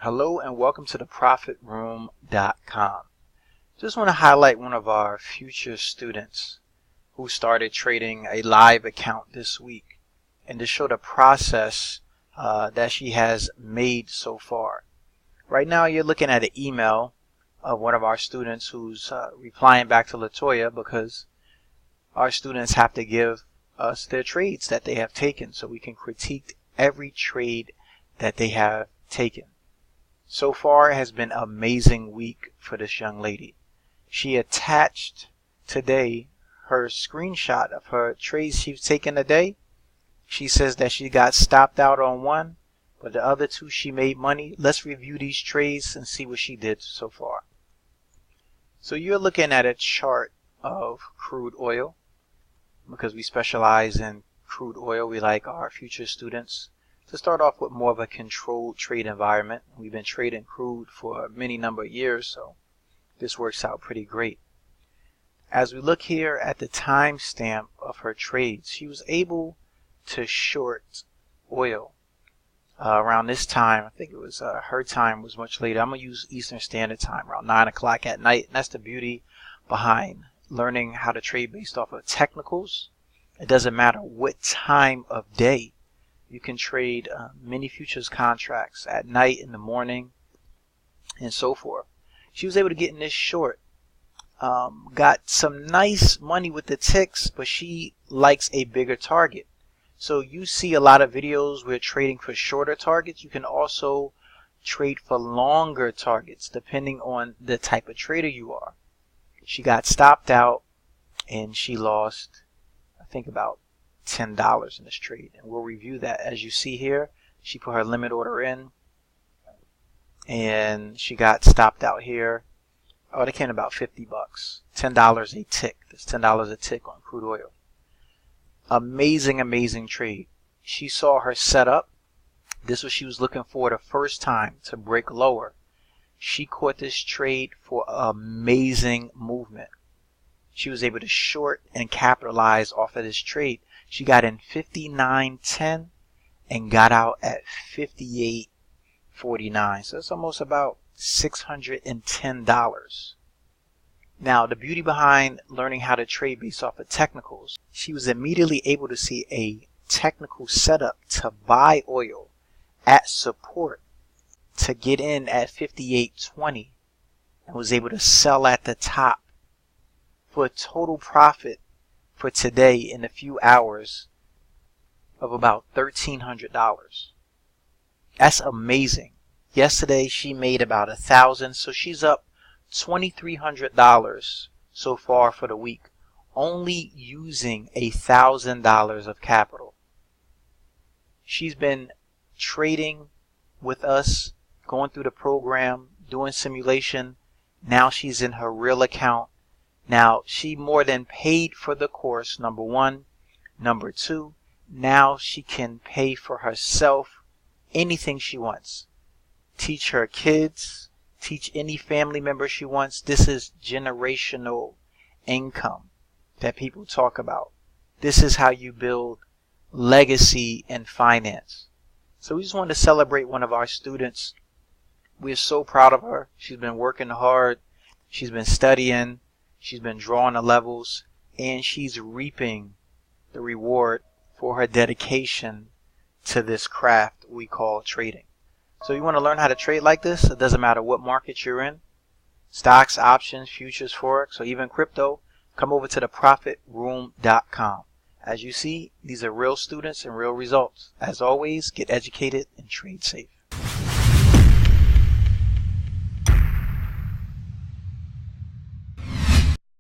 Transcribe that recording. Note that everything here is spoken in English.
Hello and welcome to the profitroom.com. Just want to highlight one of our future students who started trading a live account this week and to show the process that she has made so far. Right now you're looking at an email of one of our students who's replying back to Latoya because our students have to give us their trades that they have taken so we can critique every trade that they have taken. So far it has been an amazing week for this young lady. She attached today her screenshot of her trades she's taken today. She says that she got stopped out on one, but the other two she made money. Let's review these trades and see what she did so far. So you're looking at a chart of crude oil because we specialize in crude oil. We like our future students to start off with more of a controlled trade environment. We've been trading crude for many number of years, so this works out pretty great. As we look here at the timestamp of her trades, she was able to short oil around this time. I think it was her time was much later. I'm going to use Eastern Standard Time, around 9 o'clock at night. And that's the beauty behind learning how to trade based off of technicals. It doesn't matter what time of day. You can trade many futures contracts at night, in the morning, and so forth. She was able to get in this short. Got some nice money with the ticks, but she likes a bigger target. So you see a lot of videos where trading for shorter targets. You can also trade for longer targets depending on the type of trader you are. She got stopped out and she lost, I think, about $10 in this trade, and we'll review that. As you see here, she put her limit order in and she got stopped out here. Oh, they came about $50. $10 a tick. That's $10 a tick on crude oil. Amazing trade. She saw her setup. This was she was looking for the first time to break lower. She caught this trade for amazing movement. She was able to short and capitalize off of this trade. She got in 59.10 and got out at 58.49. So it's almost about $610. Now, the beauty behind learning how to trade based off of technicals, she was immediately able to see a technical setup to buy oil at support to get in at 58.20 and was able to sell at the top for a total profit for today in a few hours of about $1,300. That's amazing. Yesterday she made about $1,000, so she's up $2,300 so far for the week, only using $1,000 of capital. She's been trading with us, going through the program, doing simulation. Now she's in her real account. Now, she more than paid for the course, number one. Number two, now she can pay for herself anything she wants. Teach her kids, teach any family member she wants. This is generational income that people talk about. This is how you build legacy in finance. So we just wanted to celebrate one of our students. We're so proud of her. She's been working hard. She's been studying. She's been drawing the levels, and she's reaping the reward for her dedication to this craft we call trading. So you want to learn how to trade like this? It doesn't matter what market you're in. Stocks, options, futures, forex, or even crypto. Come over to the profitroom.com. As you see, these are real students and real results. As always, get educated and trade safe.